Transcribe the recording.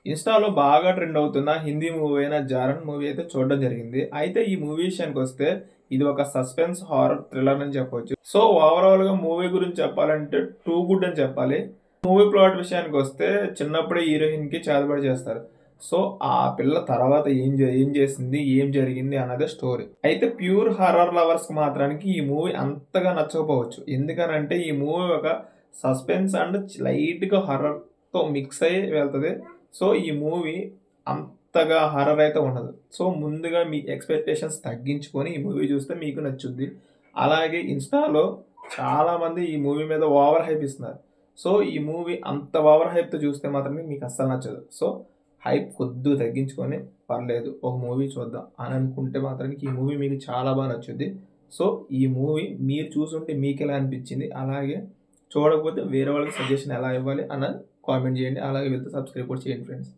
ఇన్‌స్టాలో బాగా ట్రెండ్ అవుతున్న హిందీ మూవీ అయిన 'జారన్' మూవీ అయితే చూడడం జరిగింది. అయితే ఈ మూవీ విషయానికొస్తే ఇది ఒక సస్పెన్స్ హారర్ థ్రిల్లర్ అని చెప్పొచ్చు. సో ఓవరాల్‌గా మూవీ గురించి చెప్పాలంటే టూ గుడ్ అని చెప్పాలి. మూవీ ప్లాట్ విషయానికొస్తే చిన్నప్పుడే హీరోయిన్‌కి చేతబడి చేస్తారు. సో ఆ పిల్ల తర్వాత ఏం చేసింది, ఏం జరిగింది అన్నదే స్టోరీ. అయితే ప్యూర్ హారర్ లవర్స్‌కి మాత్రానికి ఈ మూవీ అంతగా నచ్చకపోవచ్చు. ఎందుకనంటే ఈ మూవీ ఒక సస్పెన్స్ అండ్ లైట్‌గా హారర్‌తో మిక్స్ అయ్యి వెళ్తది. సో ఈ మూవీ అంతగా హారర్ అయితే ఉండదు. సో ముందుగా మీ ఎక్స్‌పెక్టేషన్స్ తగ్గించుకొని ఈ మూవీ చూస్తే మీకు నచ్చుద్ది. అలాగే ఇన్‌స్టాలో చాలామంది ఈ మూవీ మీద ఓవర్ హైప్ ఇస్తున్నారు. సో ఈ మూవీ అంత ఓవర్ హైప్‌తో చూస్తే మాత్రమే మీకు అస్సలు నచ్చదు. సో హైప్ కొద్దిగా తగ్గించుకొని పర్లేదు ఒక మూవీ చూద్దాం అని అనుకుంటే మాత్రానికి ఈ మూవీ మీకు చాలా బాగా నచ్చుద్ది. సో ఈ మూవీ మీరు చూసుంటే మీకెలా అనిపించింది? అలాగే చూడకపోతే వేరే వాళ్ళకి సజెషన్ ఎలా ఇవ్వాలి అన్నది కామెంట్ చేయండి. అలాగే వీళ్ళతో సబ్స్క్రైబ్ కూడా చేయండి ఫ్రెండ్స్.